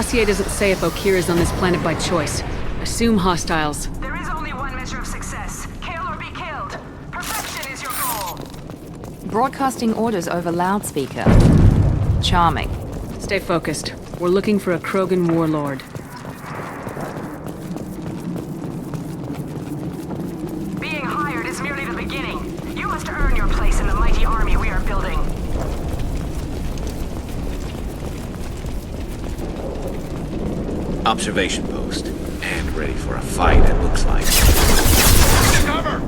dossier doesn't say if Okir is on this planet by choice. Assume hostiles. There is only one measure of success. Kill or be killed. Perfection is your goal. Broadcasting orders over loudspeaker. Charming. Stay focused. We're looking for a Krogan warlord. Being hired is merely the beginning. You must earn your place in the mighty army we are building. Observation post. And ready for a fight, it looks like. Cover!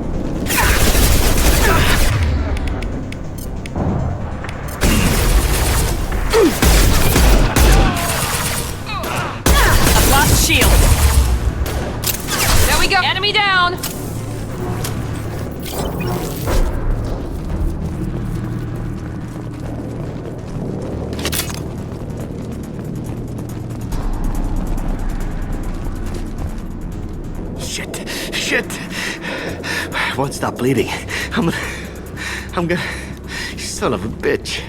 I've lost shield. There we go. Enemy down. Shit! I won't stop bleeding. I'm gonna... You son of a bitch.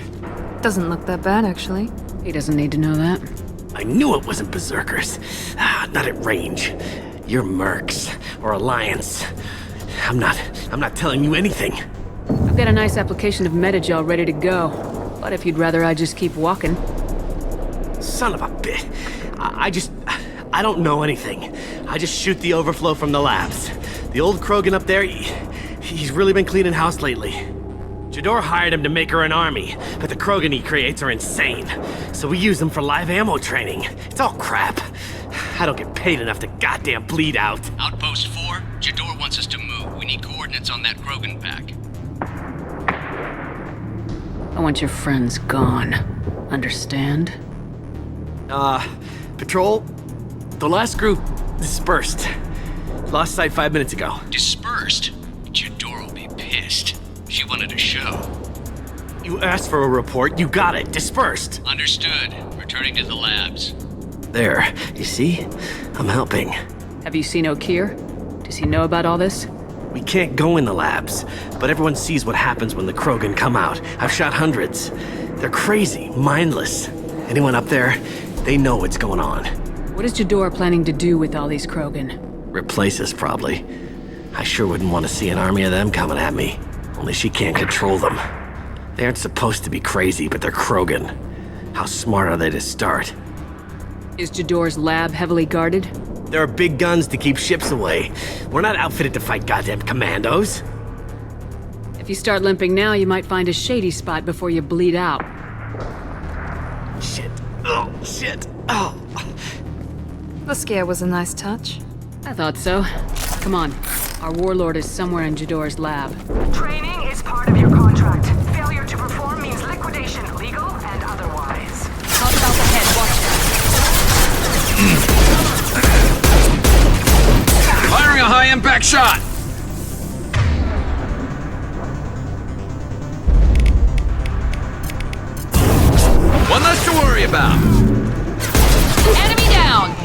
Doesn't look that bad, actually. He doesn't need to know that. I knew it wasn't berserkers. Not at range. You're mercs or Alliance. I'm not telling you anything. I've got a nice application of Metagel ready to go. But if you'd rather I just keep walking. Son of a bitch. I don't know anything. I just shoot the overflow from the labs. The old Krogan up there, he's really been cleaning house lately. Jador hired him to make her an army, but the Krogan he creates are insane. So we use them for live ammo training. It's all crap. I don't get paid enough to goddamn bleed out. Outpost 4, Jador wants us to move. We need coordinates on that Krogan pack. I want your friends gone. Understand? Patrol, the last group dispersed. Lost sight 5 minutes ago. Dispersed? Jador will be pissed. She wanted a show. You asked for a report, you got it. Dispersed. Understood. Returning to the labs. There, you see? I'm helping. Have you seen Okir? Does he know about all this? We can't go in the labs, but everyone sees what happens when the Krogan come out. I've shot hundreds. They're crazy, mindless. Anyone up there, they know what's going on. What is Jador planning to do with all these Krogan? Replace us, probably. I sure wouldn't want to see an army of them coming at me. Only she can't control them. They aren't supposed to be crazy, but they're Krogan. How smart are they to start? Is Jador's lab heavily guarded? There are big guns to keep ships away. We're not outfitted to fight goddamn commandos. If you start limping now, you might find a shady spot before you bleed out. Shit. Oh, shit. Oh. The scare was a nice touch. I thought so. Come on. Our warlord is somewhere in Jador's lab. Training is part of your contract. Failure to perform means liquidation, legal and otherwise. Hostiles ahead, watch Firing a high-impact shot! One less to worry about. Enemy down!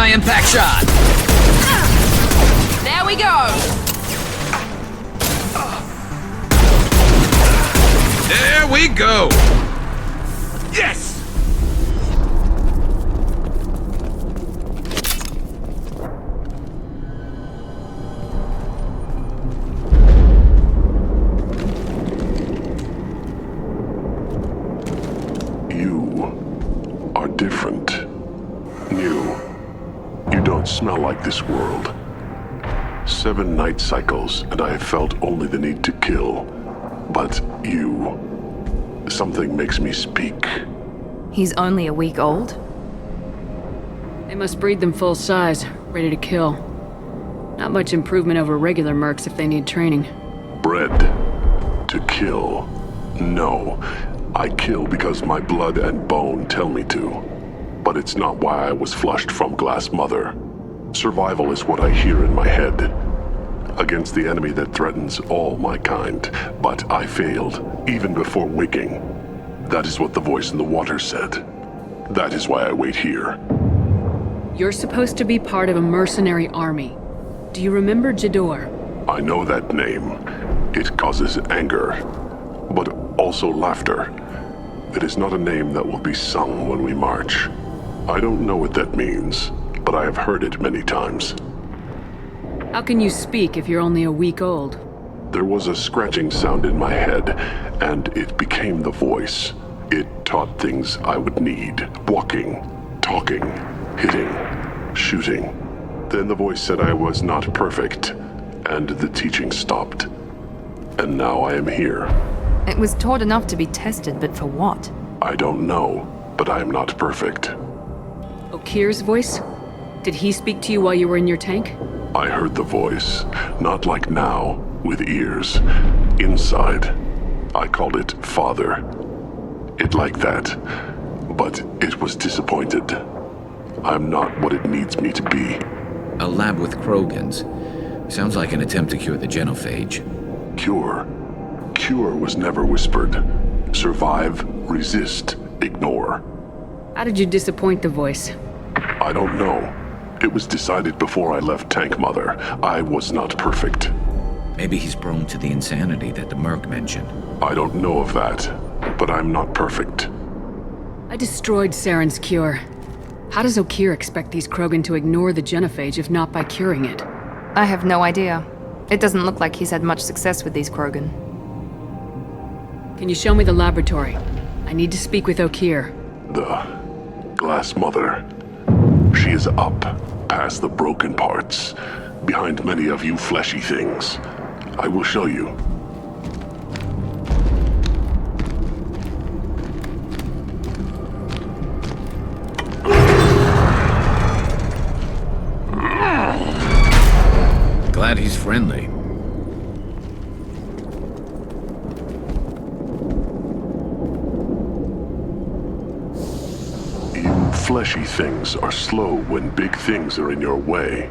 high impact shot. There we go. There we go! Yes! You are different. New. You don't smell like this world. 7 night cycles, and I have felt only the need to kill. But you... something makes me speak. He's only a week old? They must breed them full size, ready to kill. Not much improvement over regular mercs if they need training. Bred to kill. No. I kill because my blood and bone tell me to. But it's not why I was flushed from Glass Mother. Survival is what I hear in my head. Against the enemy that threatens all my kind. But I failed, even before waking. That is what the voice in the water said. That is why I wait here. You're supposed to be part of a mercenary army. Do you remember Jador? I know that name. It causes anger, but also laughter. It is not a name that will be sung when we march. I don't know what that means, but I have heard it many times. How can you speak if you're only a week old? There was a scratching sound in my head, and it became the voice. It taught things I would need. Walking, talking, hitting, shooting. Then the voice said I was not perfect, and the teaching stopped. And now I am here. It was taught enough to be tested, but for what? I don't know, but I am not perfect. Okir's voice? Did he speak to you while you were in your tank? I heard the voice, not like now, with ears. Inside. I called it Father. It like that. But it was disappointed. I'm not what it needs me to be. A lab with Krogans. Sounds like an attempt to cure the genophage. Cure. Cure was never whispered. Survive, resist, ignore. How did you disappoint the voice? I don't know. It was decided before I left Tank Mother. I was not perfect. Maybe he's prone to the insanity that the Merc mentioned. I don't know of that, but I'm not perfect. I destroyed Saren's cure. How does Okir expect these Krogan to ignore the genophage if not by curing it? I have no idea. It doesn't look like he's had much success with these Krogan. Can you show me the laboratory? I need to speak with Okir. The Glass Mother. She is up, past the broken parts, behind many of you fleshy things. I will show you. Glad he's friendly. You fleshy things are slow when big things are in your way.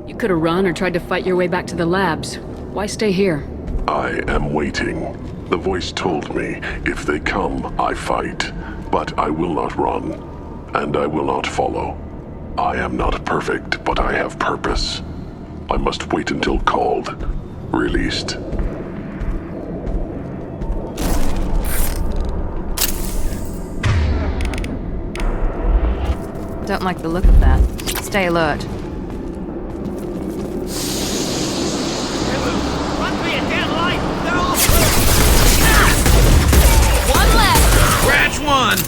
You could have run or tried to fight your way back to the labs. Why stay here? I am waiting. The voice told me, if they come, I fight. But I will not run, and I will not follow. I am not perfect, but I have purpose. I must wait until called, released. Don't like the look of that. Stay alert. One left. Scratch one!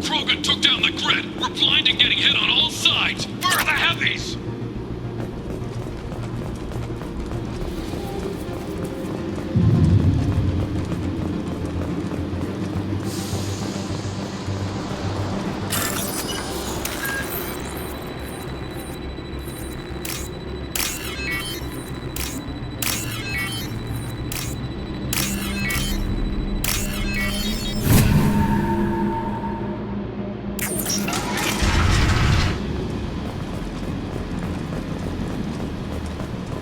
Krogan took down the grid. We're blind and getting hit on all sides. Where are the heavies?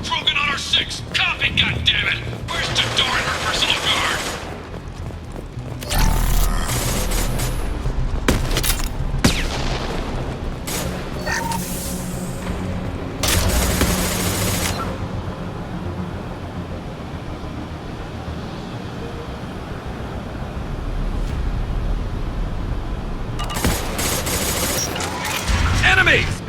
Krogan on our 6. Copy, goddammit! Where's Tador and her personal guard? Enemies!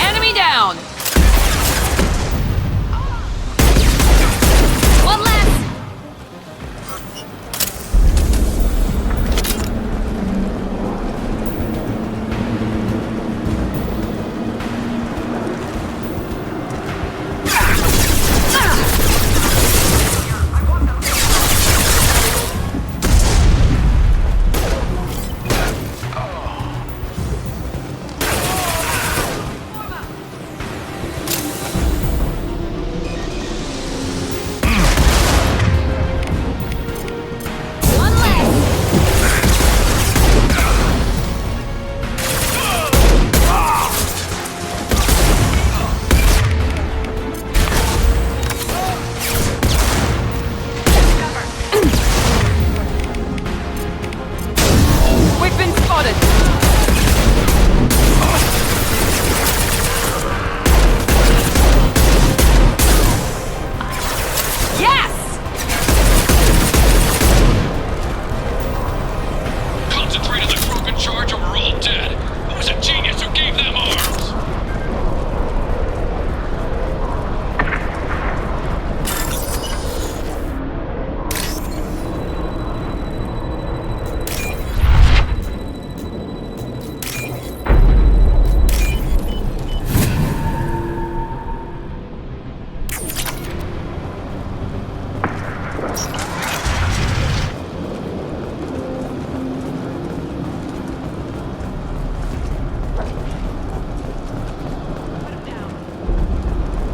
Enemy down! One left! One left! We've been spotted! Yes! Concentrate on the Krogan charge or we're all dead. Who was a genius who gave them arms?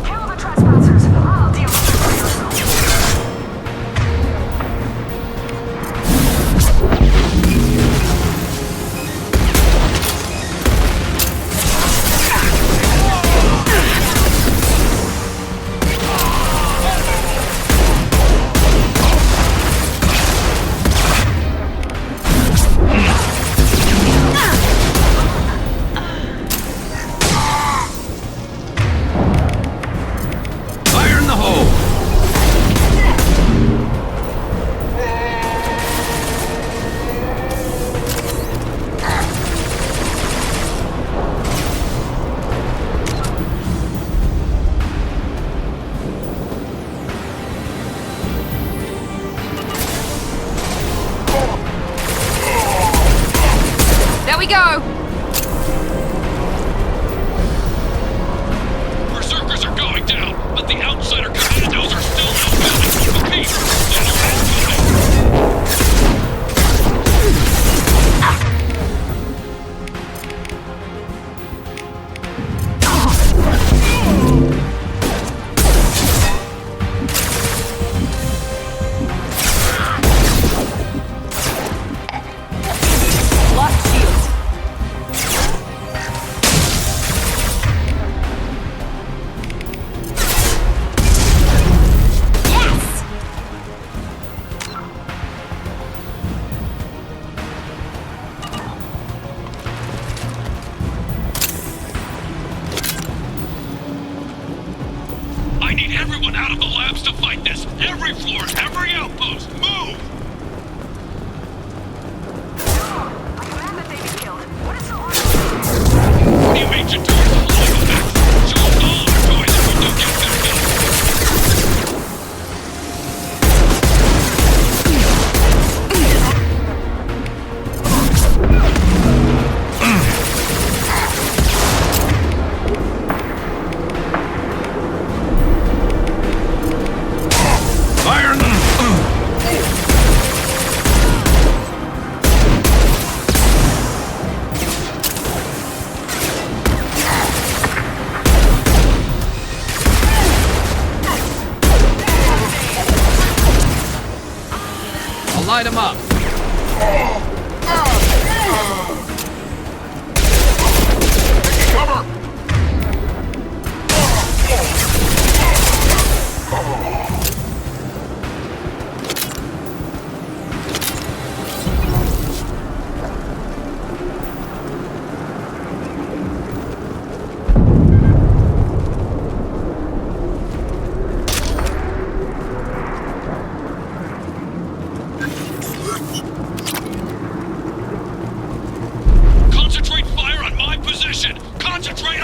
Kill the trespassers. I'll deal with the players. Fire in the hole! There we go! Berserkers are going down, but the outsider commandos are still outgunned. Repeat, still outgunned. Lost shields. light them up. Cover! Concentrate fire on my position! Concentrate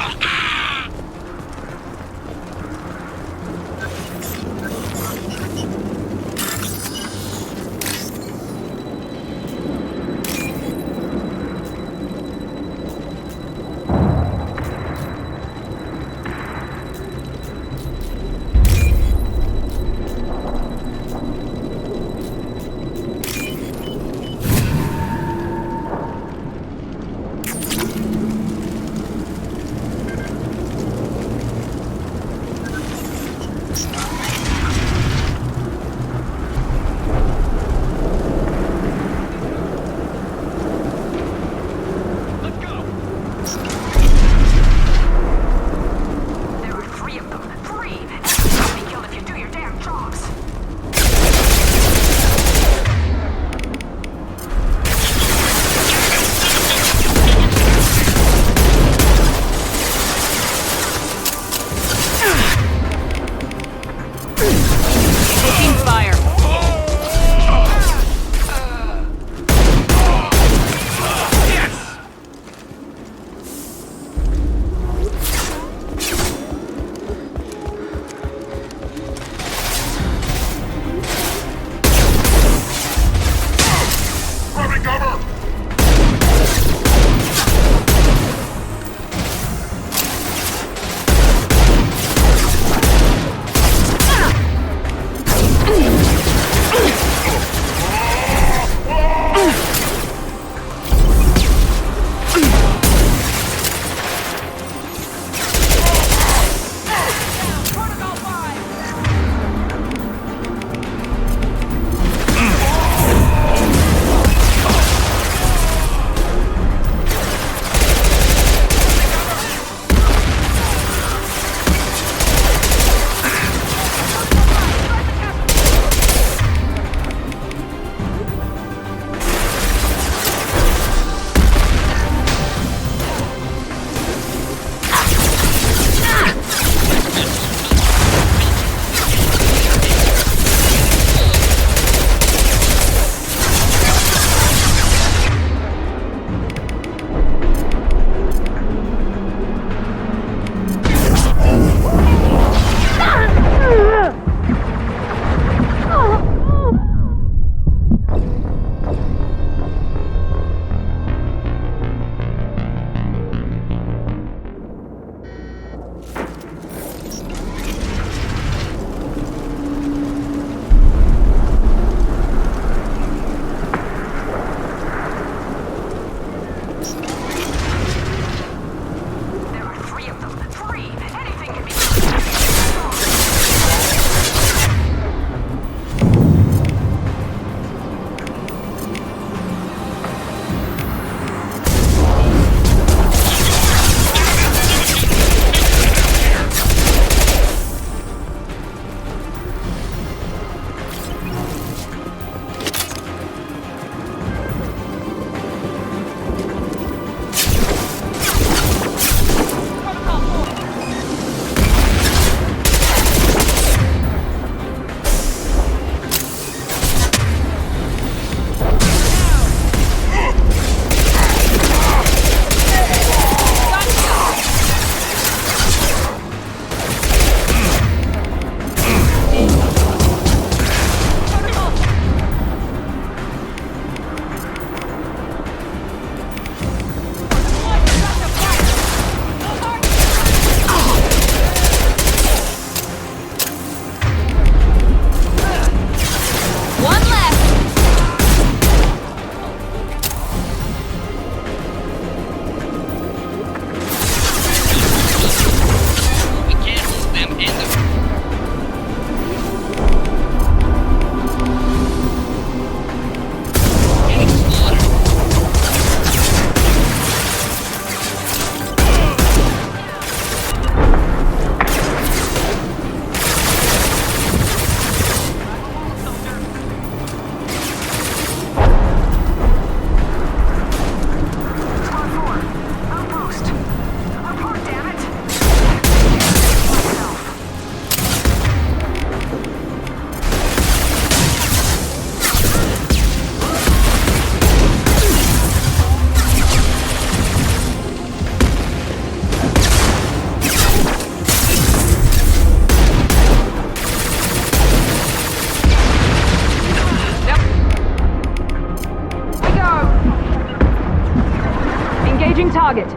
target.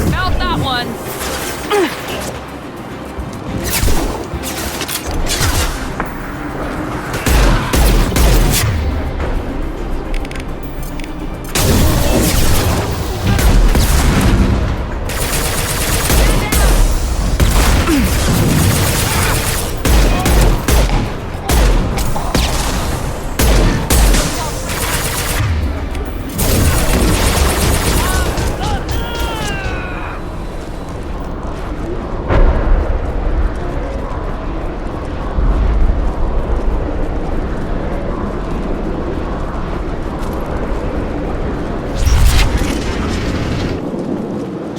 About that one.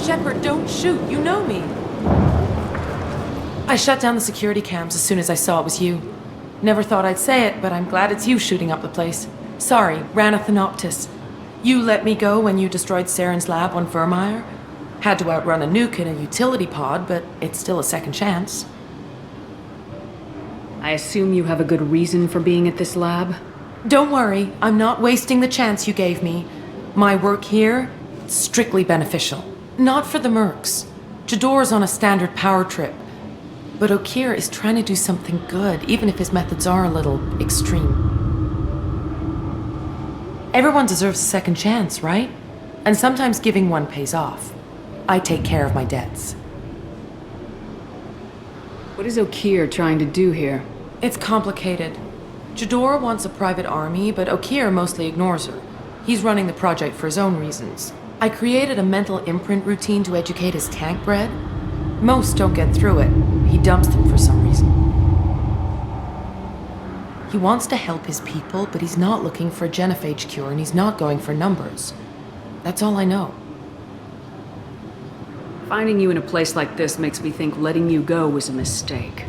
Shepard, don't shoot. You know me. I shut down the security cams as soon as I saw it was you. Never thought I'd say it, but I'm glad it's you shooting up the place. Sorry, Ranathanoptis. You let me go when you destroyed Saren's lab on Vermeer. Had to outrun a nuke in a utility pod, but it's still a second chance. I assume you have a good reason for being at this lab? Don't worry, I'm not wasting the chance you gave me. My work here, strictly beneficial. Not for the mercs. Jador's on a standard power trip. But Okeer is trying to do something good, even if his methods are a little extreme. Everyone deserves a second chance, right? And sometimes giving one pays off. I take care of my debts. What is Okeer trying to do here? It's complicated. Jador wants a private army, but Okeer mostly ignores her. He's running the project for his own reasons. I created a mental imprint routine to educate his tank bred. Most don't get through it. He dumps them for some reason. He wants to help his people, but he's not looking for a genophage cure, and he's not going for numbers. That's all I know. Finding you in a place like this makes me think letting you go was a mistake.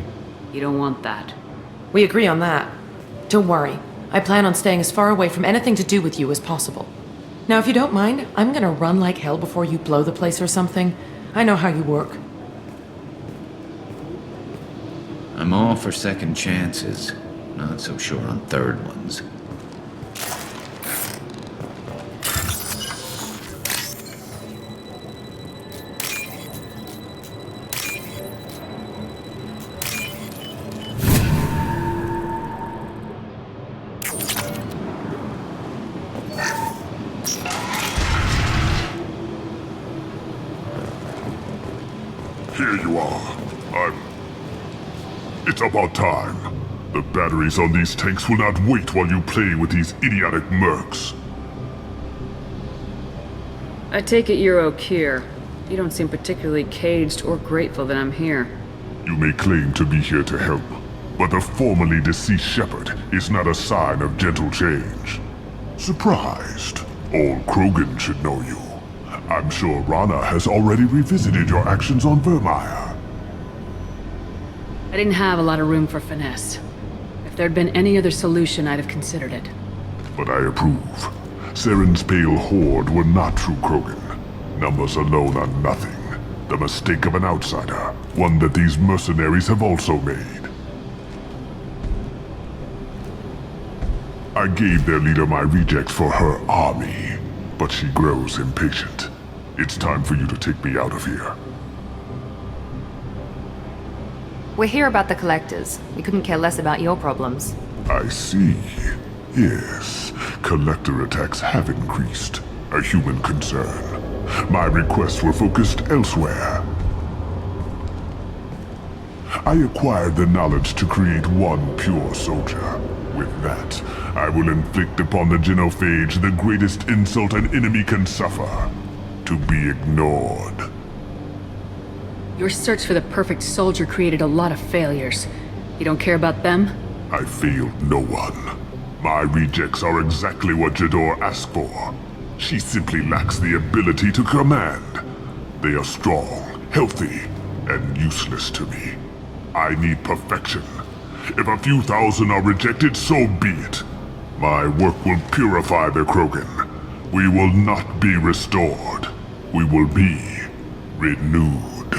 You don't want that. We agree on that. Don't worry. I plan on staying as far away from anything to do with you as possible. Now, if you don't mind, I'm gonna run like hell before you blow the place or something. I know how you work. I'm all for second chances. Not so sure on third ones. Here you are. It's about time. The batteries on these tanks will not wait while you play with these idiotic mercs. I take it you're Okeer. You don't seem particularly caged or grateful that I'm here. You may claim to be here to help, but the formerly deceased Shepard is not a sign of gentle change. Surprised? All Krogan should know you. I'm sure Rana has already revisited your actions on Vermeer. I didn't have a lot of room for finesse. If there'd been any other solution, I'd have considered it. But I approve. Saren's pale horde were not true Krogan. Numbers alone are nothing. The mistake of an outsider, one that these mercenaries have also made. I gave their leader my rejects for her army, but she grows impatient. It's time for you to take me out of here. We're here about the collectors. We couldn't care less about your problems. I see. Yes, collector attacks have increased. A human concern. My requests were focused elsewhere. I acquired the knowledge to create one pure soldier. With that, I will inflict upon the genophage the greatest insult an enemy can suffer. To be ignored. Your search for the perfect soldier created a lot of failures. You don't care about them? I failed no one. My rejects are exactly what Jador asked for. She simply lacks the ability to command. They are strong, healthy, and useless to me. I need perfection. If a few thousand are rejected, so be it. My work will purify the Krogan. We will not be restored. We will be renewed.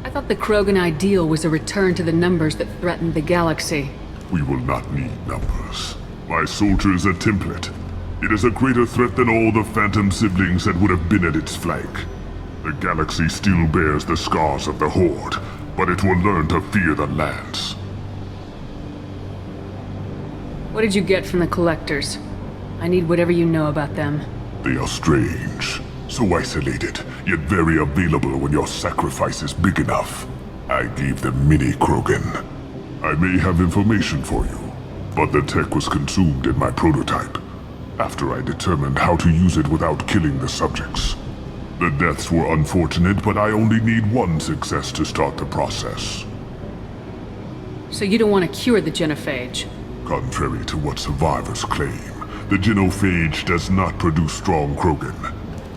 I thought the Krogan ideal was a return to the numbers that threatened the galaxy. We will not need numbers. My soldier is a template. It is a greater threat than all the Phantom siblings that would have been at its flank. The galaxy still bears the scars of the Horde, but it will learn to fear the Lance. What did you get from the Collectors? I need whatever you know about them. They are strange. So isolated, yet very available when your sacrifice is big enough. I gave them mini Krogan. I may have information for you, but the tech was consumed in my prototype, after I determined how to use it without killing the subjects. The deaths were unfortunate, but I only need one success to start the process. So you don't want to cure the genophage? Contrary to what survivors claim, the genophage does not produce strong Krogan.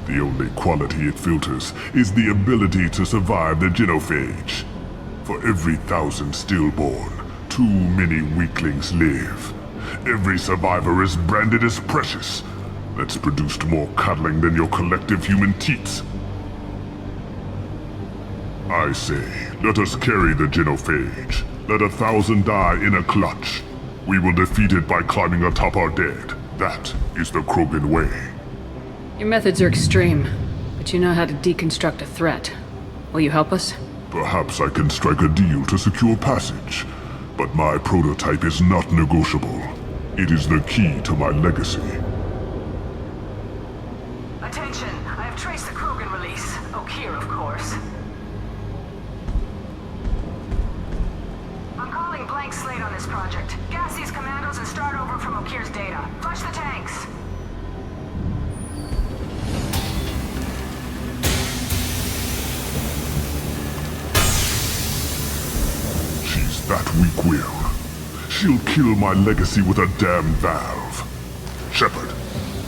The only quality it filters is the ability to survive the genophage. For every 1,000 stillborn, too many weaklings live. Every survivor is branded as precious. That's produced more cuddling than your collective human teats. I say, let us carry the genophage. Let 1,000 die in a clutch. We will defeat it by climbing atop our dead. That is the Krogan way. Your methods are extreme, but you know how to deconstruct a threat. Will you help us? Perhaps I can strike a deal to secure passage, but my prototype is not negotiable. It is the key to my legacy. Attention, I have traced the Krogan release. Okeer, of course. I'm calling blank slate on this project. Gas these commandos and start over from Okeer's data. Flush the tanks. She's that weak-willed. She'll kill my legacy with a damn valve. Shepard,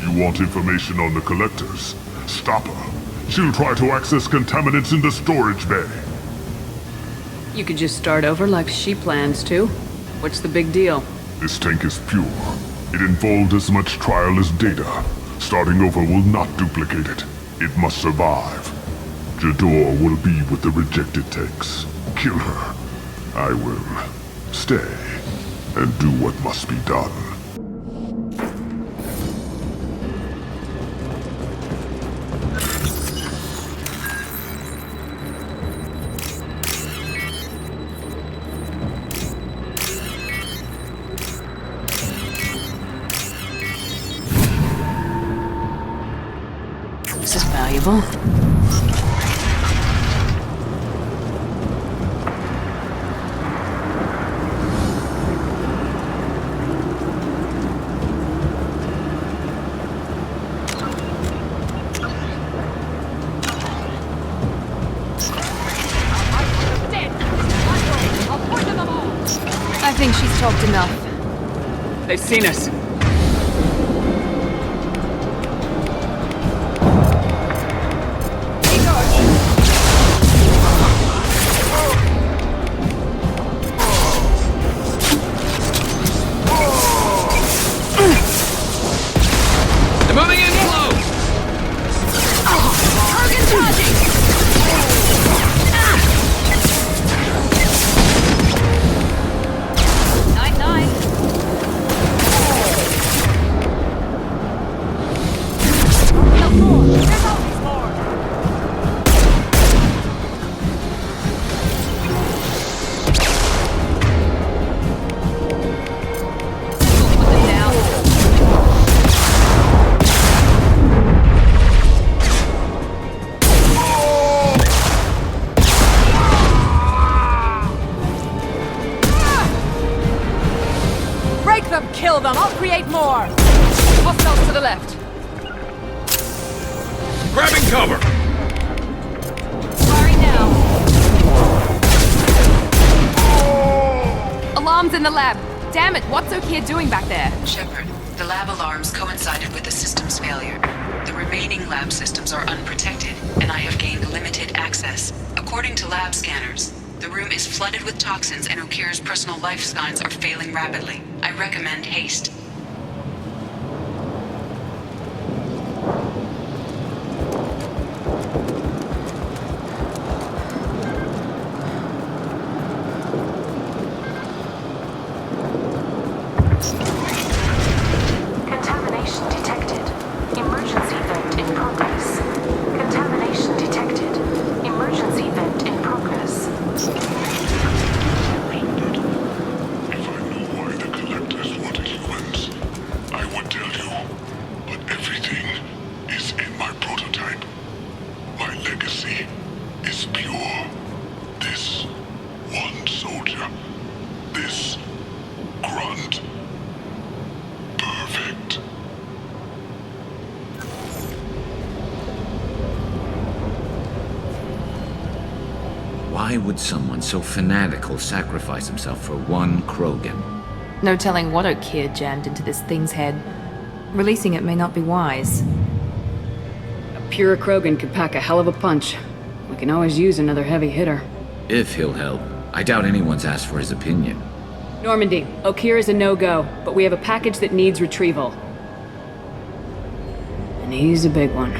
you want information on the Collectors? Stop her. She'll try to access contaminants in the storage bay. You could just start over like she plans to. What's the big deal? This tank is pure. It involved as much trial as data. Starting over will not duplicate it. It must survive. Jador will be with the rejected tanks. Kill her. I will stay and do what must be done. This is valuable. I think she's talked enough. They've seen us. They're moving in close! Krogan charging! Night-night. No more. There's always more. Put them down. Break them, kill them, I'll create more! Hostiles to the left. Grabbing cover! Firing now. Alarms in the lab. Damn it, what's Okeer doing back there? Shepard, the lab alarms coincided with the system's failure. The remaining lab systems are unprotected, and I have gained limited access. According to lab scanners, the room is flooded with toxins and Okeer's personal life signs are failing rapidly. I recommend haste. Why would someone so fanatical sacrifice himself for one Krogan? No telling what O'Keir jammed into this thing's head. Releasing it may not be wise. A pure Krogan could pack a hell of a punch. We can always use another heavy hitter. If he'll help. I doubt anyone's asked for his opinion. Normandy, O'Keir is a no-go, but we have a package that needs retrieval. And he's a big one.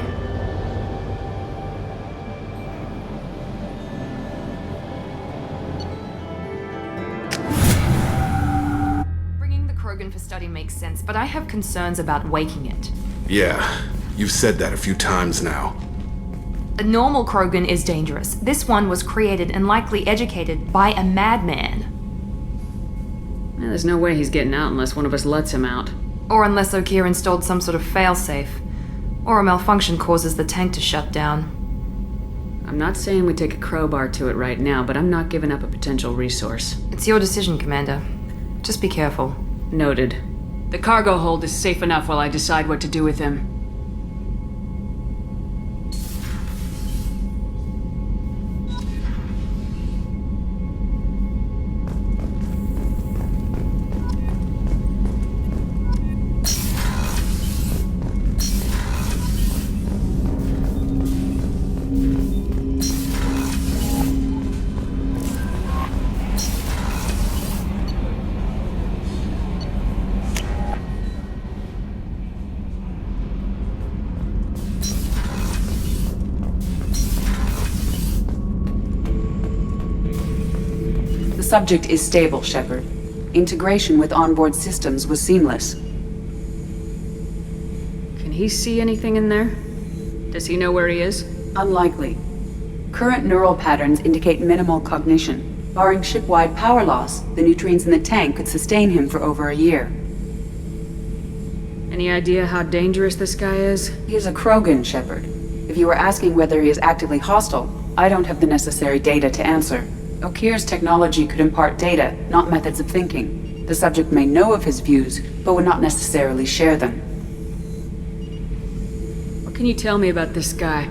Bringing the Krogan for study makes sense, but I have concerns about waking it. Yeah, you've said that a few times now. A normal Krogan is dangerous. This one was created and likely educated by a madman. There's no way he's getting out unless one of us lets him out. Or unless O'Keir installed some sort of failsafe. Or a malfunction causes the tank to shut down. I'm not saying we take a crowbar to it right now, but I'm not giving up a potential resource. It's your decision, Commander. Just be careful. Noted. The cargo hold is safe enough while I decide what to do with him. The subject is stable, Shepard. Integration with onboard systems was seamless. Can he see anything in there? Does he know where he is? Unlikely. Current neural patterns indicate minimal cognition. Barring ship-wide power loss, the nutrients in the tank could sustain him for over a year. Any idea how dangerous this guy is? He is a Krogan, Shepard. If you were asking whether he is actively hostile, I don't have the necessary data to answer. O'Keir's technology could impart data, not methods of thinking. The subject may know of his views, but would not necessarily share them. What can you tell me about this guy?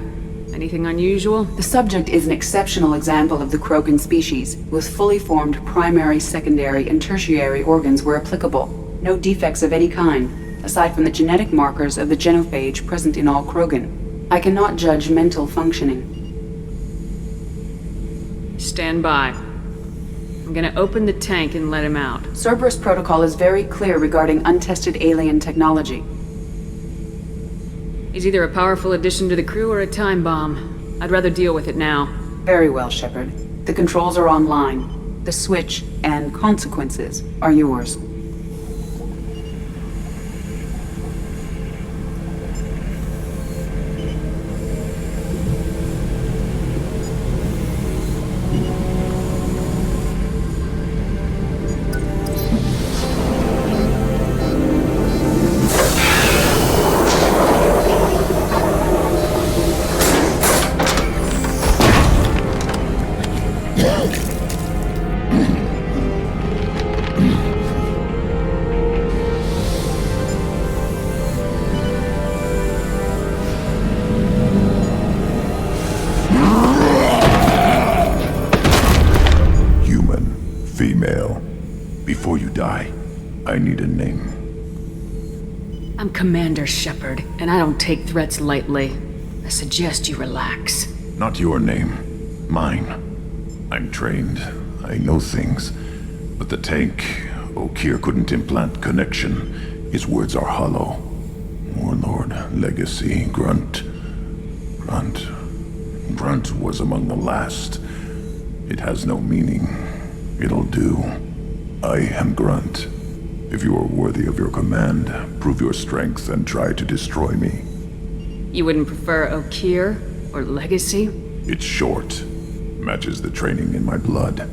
Anything unusual? The subject is an exceptional example of the Krogan species, with fully formed primary, secondary, and tertiary organs where applicable. No defects of any kind, aside from the genetic markers of the genophage present in all Krogan. I cannot judge mental functioning. Stand by. I'm gonna open the tank and let him out. Cerberus protocol is very clear regarding untested alien technology. He's either a powerful addition to the crew or a time bomb. I'd rather deal with it now. Very well, Shepard. The controls are online. The switch and consequences are yours. Before you die, I need a name. I'm Commander Shepard, and I don't take threats lightly. I suggest you relax. Not your name. Mine. I'm trained. I know things. But the tank, O'Keir couldn't implant connection. His words are hollow. Warlord, Legacy, Grunt. Grunt was among the last. It has no meaning. It'll do. I am Grunt. If you are worthy of your command, prove your strength and try to destroy me. You wouldn't prefer O'Keir or Legacy? It's short. Matches the training in my blood.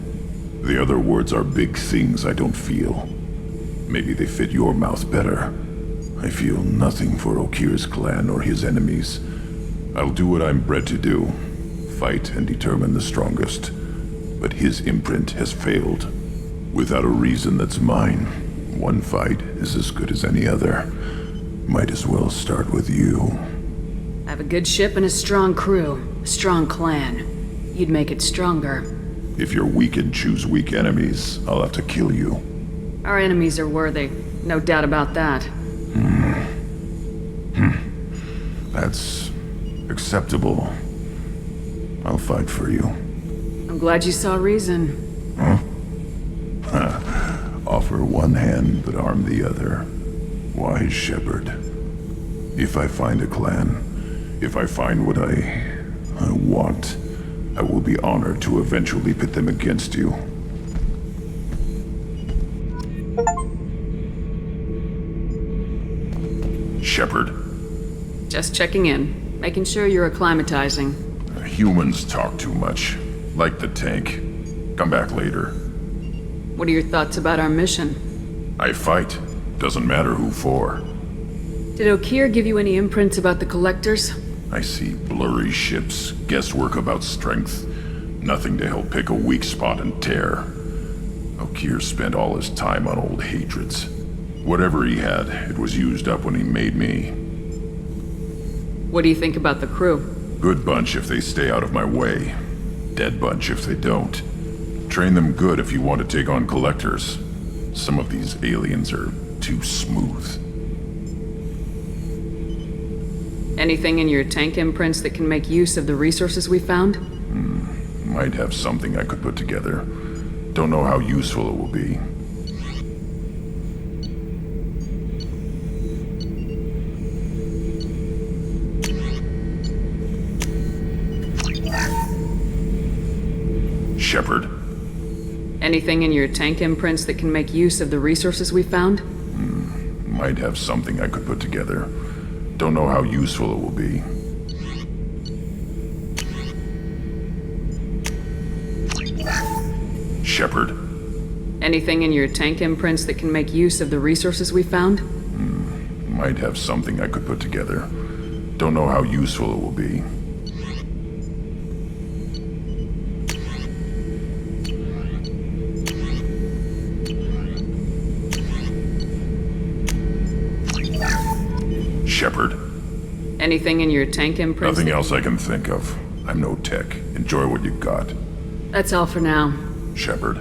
The other words are big things I don't feel. Maybe they fit your mouth better. I feel nothing for O'Keir's clan or his enemies. I'll do what I'm bred to do. Fight and determine the strongest. But his imprint has failed. Without a reason that's mine, one fight is as good as any other. Might as well start with you. I have a good ship and a strong crew. A strong clan. You'd make it stronger. If you're weak and choose weak enemies, I'll have to kill you. Our enemies are worthy. No doubt about that. That's acceptable. I'll fight for you. I'm glad you saw reason. Offer one hand, but arm the other. Wise shepherd. If I find a clan, if I find what I want, I will be honored to eventually pit them against you. Shepherd. Just checking in, making sure you're acclimatizing. Humans talk too much. Like the tank. Come back later. What are your thoughts about our mission? I fight. Doesn't matter who for. Did Okeer give you any imprints about the Collectors? I see blurry ships, guesswork about strength. Nothing to help pick a weak spot and tear. Okeer spent all his time on old hatreds. Whatever he had, it was used up when he made me. What do you think about the crew? Good bunch if they stay out of my way. Dead bunch if they don't. Train them good if you want to take on Collectors. Some of these aliens are too smooth. Anything in your tank imprints that can make use of the resources we found? Might have something I could put together. Don't know how useful it will be. Shepherd. Anything in your tank imprints that can make use of the resources we found? Might have something I could put together. Don't know how useful it will be. Shepherd. Anything in your tank imprints that can make use of the resources we found? Might have something I could put together. Don't know how useful it will be. Shepherd. Anything in your tank imprints? Nothing else I can think of. I'm no tech. Enjoy what you got. That's all for now. Shepherd.